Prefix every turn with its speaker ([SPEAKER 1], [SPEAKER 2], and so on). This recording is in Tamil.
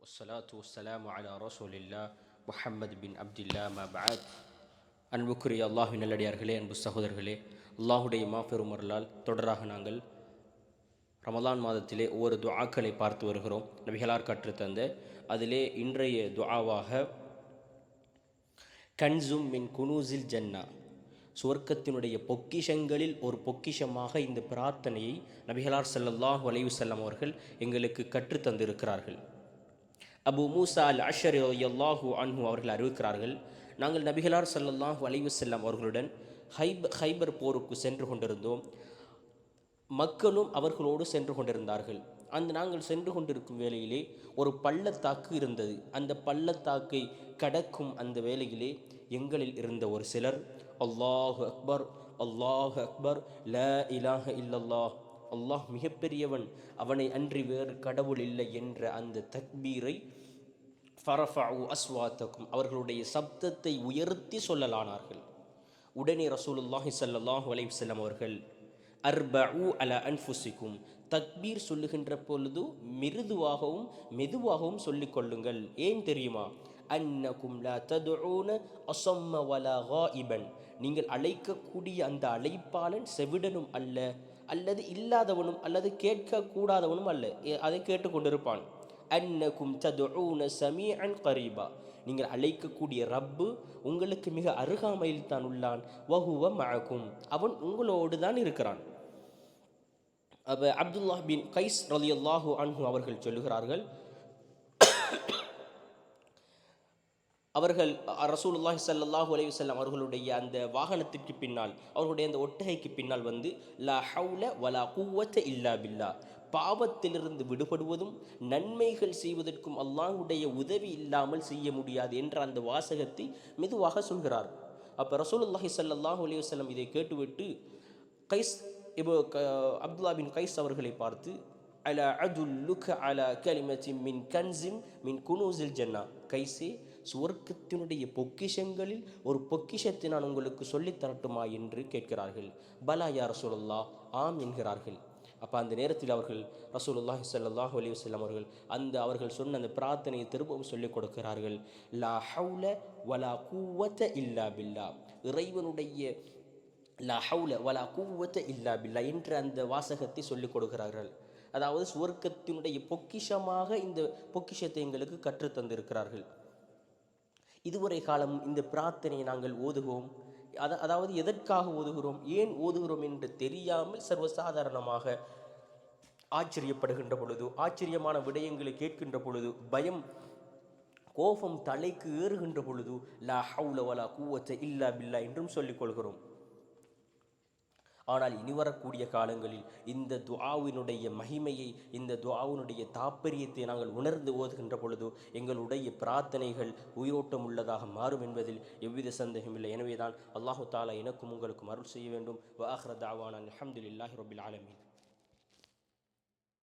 [SPEAKER 1] والصلاة والسلام على رسول الله முஹம்மது பின் அப்துல்லா மபஅத். அன்புக்குரிய அல்லாஹ்வின் நல்லடியார்களே, அன்பு சகோதரர்களே, அல்லாஹுடைய மாபெரும் அருளால் தொடராக நாங்கள் ரமலான் மாதத்திலே ஒவ்வொரு துஆக்களை பார்த்து வருகிறோம். நபிகளார் கற்றுத்தந்த அதிலே இன்றைய துஆவாக கன்சும் மின் குனூசில் ஜன்னா, சுவர்க்கத்தினுடைய பொக்கிஷங்களில் ஒரு பொக்கிஷமாக இந்த பிரார்த்தனையை நபிகளார் ஸல்லல்லாஹு அலைஹி வஸல்லம் அவர்கள் எங்களுக்கு கற்றுத்தந்திருக்கிறார்கள். அபு மூசா அல் அஷ்அரி ரலியல்லாஹு அன்ஹு அவர்கள் அறிவிக்கிறார்கள், நாங்கள் நபிகளார் ஸல்லல்லாஹு அலைஹி வஸல்லம் அவர்களுடன் ஹைபர் போருக்கு சென்று கொண்டிருந்தோம். மக்களும் அவர்களோடு சென்று கொண்டிருந்தார்கள். நாங்கள் சென்று கொண்டிருக்கும் வேளையிலே ஒரு பள்ளத்தாக்கு இருந்தது. அந்த பள்ளத்தாக்கை கடக்கும் அந்த வேளையிலே எங்களில் இருந்த ஒரு சிலர் அல்லாஹு அக்பர், அல்லாஹு அக்பர், லா இலாஹ இல்லல்லாஹ், அல்லாஹ் மிகப்பெரியவன், அவனை அன்றி வேறு கடவுள் இல்லை என்ற அந்த தக்பீரை ஃபரஃபஉ அஸ்வாத்தகும், அவர்களுடைய சப்தத்தை உயர்த்தி சொல்லலானார்கள். உடனே ரசூலுல்லாஹி ஸல்லல்லாஹு அலைஹி வஸல்லம் அவர்கள் அர்பஉ அலா அன்ஃபுசிக்கும், தக்பீர் சொல்லுகின்ற பொழுது மிருதுவாகவும் மெதுவாகவும் சொல்லிக் கொள்ளுங்கள். ஏன் தெரியுமா? அன்னகும் லா ததுஊன அஸம்ம வலா காயிபன், நீங்கள் அழைக்கக்கூடிய அந்த அழைப்பாளன் செவிடனும் அல்ல, அல்லது இல்லாதவனும் அல்லது கேட்கக்கூடாதவனும் அல்ல, அதை கேட்டுக்கொண்டிருப்பான். அன்னகும் ததுஊன சமீஅன் கரீபா, நீங்கள் அழைக்கக்கூடிய ரப்பு உங்களுக்கு மிக அருகாமையில் தான் உள்ளான். வஹுவ மஅகும், அவன் உங்களோடு தான் இருக்கிறான். அப்துல்லாஹ் பின் கைஸ் ரலியல்லாஹு அன்ஹு அவர்கள் சொல்லுகிறார்கள், அவர்கள் ரசூலுல்லாஹி ஸல்லல்லாஹு அலைஹி வஸல்லம் அவர்களுடைய அந்த வாகனத்திற்கு பின்னால், அவர்களுடைய அந்த ஒட்டகைக்கு பின்னால் வந்து லா ஹவுல வலா குவத்த இல்லா பில்லா, பாவத்திலிருந்து விடுபடுவதும் நன்மைகள் செய்வதற்கும் அல்லாஹ்வுடைய உதவி இல்லாமல் செய்ய முடியாது என்ற அந்த வாசகத்தை மெதுவாக சொல்கிறார். அப்போ ரசூலுல்லாஹி ஸல்லல்லாஹு அலைஹி வஸல்லம் இதை கேட்டுவிட்டு கைஸ் அப்துல்லா பின் கைஸ் அவர்களை பார்த்து அலா அதுல்லுக அலா கலிமத்தின் மின் கன்சிம் மின் குனூசில் ஜன்னா, கைசே, சுவர்க்கத்தினுடைய பொக்கிஷங்களில் ஒரு பொக்கிஷத்தை நான் உங்களுக்கு சொல்லித் தரட்டுமா என்று கேட்கிறார்கள். பலா யா ரசூலுல்லாஹ், ஆம் என்கிறார்கள். அப்போ அந்த நேரத்தில் அவர்கள் ரசூலுல்லாஹி ஸல்லல்லாஹு அலைஹி வஸல்லம் அவர்கள் அவர்கள் சொன்ன அந்த பிரார்த்தனையை திரும்பவும் சொல்லிக் கொடுக்கிறார்கள். லா ஹவுல வலா குவத்த இல்லா பில்லா, இறைவனுடைய லா ஹவுல வலா குவத்த இல்லா பில்லா என்ற அந்த வாசகத்தை சொல்லிக் கொடுக்கிறார்கள். அதாவது சுவர்க்கத்தினுடைய பொக்கிஷமாக இந்த பொக்கிஷத்தை எங்களுக்கு கற்றுத்தந்திருக்கிறார்கள். இதுவரை காலம் இந்த பிரார்த்தனையை நாங்கள் ஓதுகிறோம். அதாவது எதற்காக ஓதுகிறோம், ஏன் ஓதுகிறோம் என்று தெரியாமல் சர்வசாதாரணமாக ஆச்சரியப்படுகின்ற பொழுது, ஆச்சரியமான விடயங்களை கேட்கின்ற பொழுது, பயம் கோபம் தலைக்கு ஏறுகின்ற பொழுது லா ஹவுல வலா குவத்த இல்லா பில்லா என்றும் சொல்லிக் கொள்கிறோம். ஆனால் இனி வரக்கூடிய காலங்களில் இந்த துஆவினுடைய மகிமையை, இந்த துஆவினுடைய தாற்பயத்தை நாங்கள் உணர்ந்து ஓதுகின்ற பொழுது எங்களுடைய பிரார்த்தனைகள் உயிரோட்டம் உள்ளதாக மாறும் என்பதில் எவ்வித சந்தேகமில்லை. எனவேதான் அல்லாஹு தஆலா எனக்கும் உங்களுக்கும் அருள் செய்ய வேண்டும். வ ஆகிரு தஅவானா அல்ஹம்துலில்லாஹி ரப்பில் ஆலமீன்.